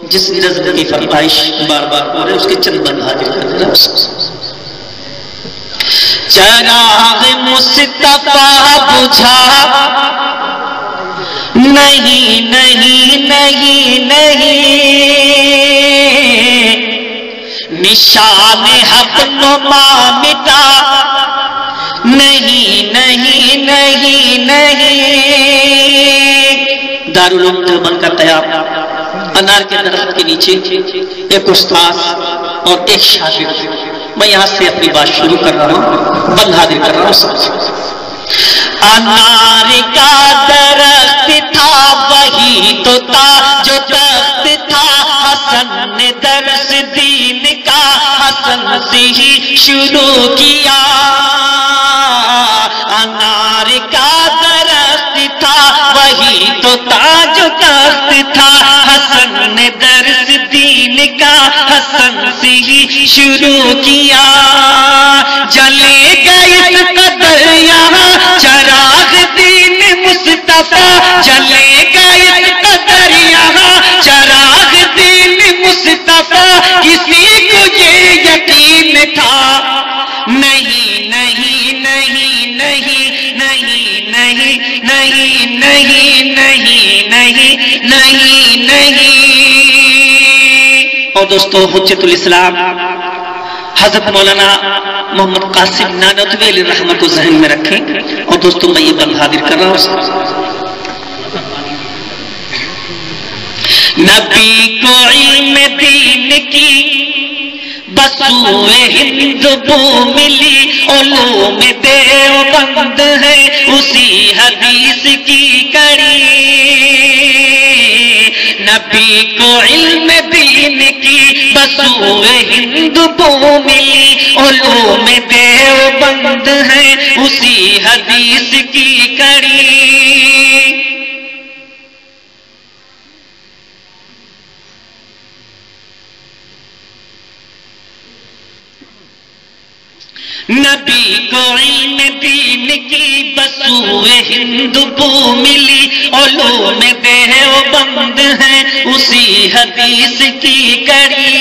جس نظم کی فرمائش بار بار ہو رہے اس کے چند بند حاضر کر دے رہا. چراغ مصطفیٰ بجھا نہیں نہیں نہیں نہیں، نشان حق نما مٹا نہیں نہیں نہیں نہیں. دارالعلوم دیوبند کا قیام انار کے درخت کے نیچے ایک استاذ اور ایک شاگرد. میں یہاں سے اپنی بات شروع کر رہا ہوں، بند حاضر کر رہا ہوں. انار کا درخت تھا وہی تو تھا جو درخت تھا، حسن نے درس دین کا حسن سے ہی شروع کیا. انار کا درخت تھا وہی تو تھا جو درخت تھا، حسن نے درس دین کا حسن سے ہی شروع کیا. جلے گئے قدر یہاں چراغ دین مصطفیٰ، جلے گئے قدر یہاں چراغ دین مصطفیٰ، کسی کو یہ یقین تھا نہیں نہیں نہیں نہیں نہیں نہیں نہیں نہیں نہیں نہیں نہیں نہیں. اور دوستو حجت الاسلام حضرت مولانا محمد قاسم نانوتوی علیہ رحمت کو ذہن میں رکھیں. اور دوستو میں یہ بند حاضر کر رہا ہوں. نبی کو علم دین کی بسوئے ہند بو ملی، علوم دیوبند ہے اسی حدیث کی کڑی. نبی کو علم دین کی بسوئے ہند بو ملی، علوم دیوبند ہے اسی حدیث کی کڑی. نبی کو علم دین کی بسوئے ہند بو ملی، علوم دیوبند ہے اسی حدیث کی کڑی.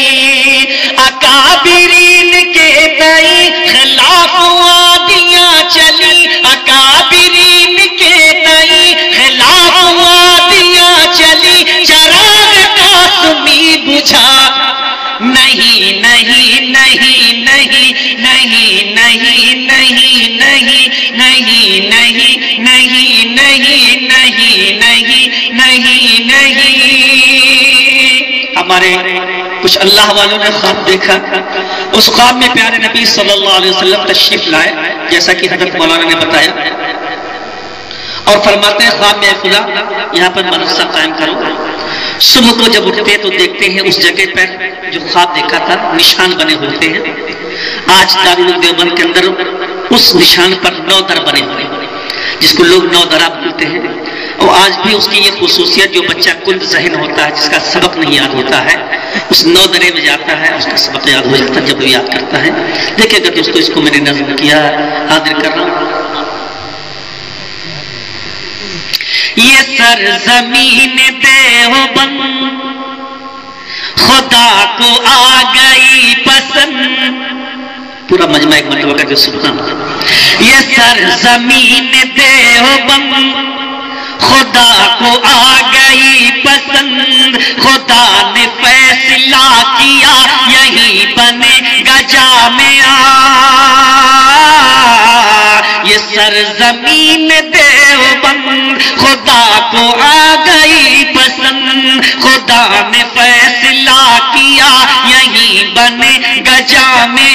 اکابرین کے تئیں خلاف وادیاں چلی، اکابرین کے تئیں خلاف وادیاں چلی، چراغ قاسمی بجھا نہیں نہیں نہیں نہیں نہیں نہیں نہیں نہیں نہیں نہیں نہیں نہیں نہیں نہیں نہیں. ہمارے کچھ اللہ والوں نے خواب دیکھا، اس خواب میں پیارے نبی صلی اللہ علیہ وسلم تشریف لائے جیسا کہ حضرت مولانا نے بتایا، اور فرماتے ہیں خواب میں خدا یہاں پر مدرسہ قائم کرو. صبح کو جب اٹھتے تو دیکھتے ہیں اس جگہ پر جو خواب دیکھا تھا نشان بنے ہوتے ہیں. آج دارالعلوم دیوبند کے اندر اس نشان پر 9 در بنے ہوئے ہیں جس کو لوگ 9 درا بولتے ہیں. اور آج بھی اس کی یہ خصوصیت، جو بچہ کل ذہن ہوتا ہے جس کا سبق نہیں یاد ہوتا ہے، اس 9 درے میں جاتا ہے اس کا سبق یاد ہو جاتا ہے جب وہ یاد کرتا ہے. دیکھیں اگر دوستو اس کو میں نے نظم کیا حاضر کر رہا ہوں. یہ سرزمین دیوبند خدا کو آ گئی پسند. پورا مجمع ایک مرتبہ کر کے سبحان اللہ. یہ سرزمین دیوبند خدا کو آ گئی پسند، خدا نے فیصلہ کیا یہی بنے گا جامعہ. یہ سرزمین دیوبند خدا کو آ گئی پسند، خدا نے فیصلہ کیا یہی بنے گا جامعہ.